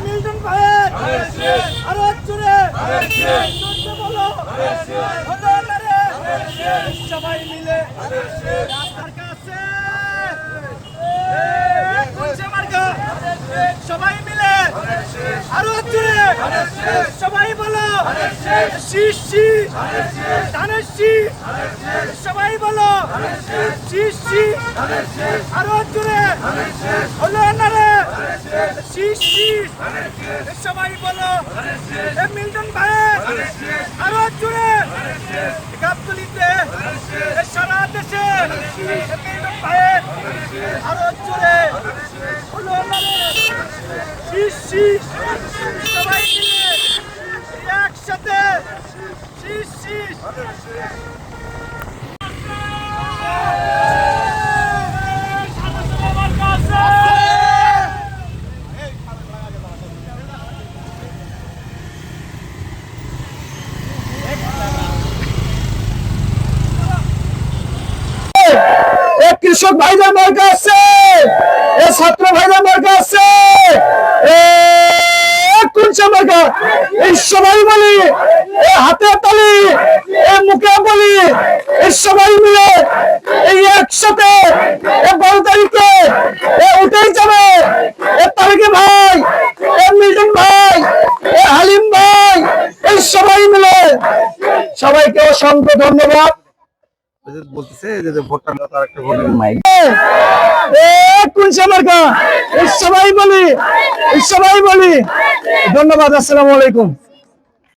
Milton ভাইয়ের আরো জোরে বলো সবাই মিলে রাস্তার কাছে সবাই মিলে আরো জোরে সবাই বলো শীষ শীষ ধানের শীষ সবাই বলো শীষ শীষ আরো জোরে হলো না রে শীষ শীষ সবাই বলো মিল্টন ভাইয়ের আরো জোরে গাবতলীতে সারা দেশে মিল্টন ভাইয়ের আরো জোরে হলো না রে শীষ শীষ সবাই মিলে একসাথে শীষ শীষ কৃষক ভাইদের মার্কা আছে, ছাত্র ভাইদের মার্কা আছে, সবাই বলি হাতে তালি মুখে বলি সবাই মিলে এই একসাথে 12 তারিখে উঠেই যাবে তারিখে ভাই মিল্টন ভাই হালিম ভাই এই সবাই মিলে। সবাইকে অসংখ্য ধন্যবাদ। বলতেছে যে ভোটটা তার একটা ভোট সবাই বলি ধন্যবাদ। আসসালামু আলাইকুম।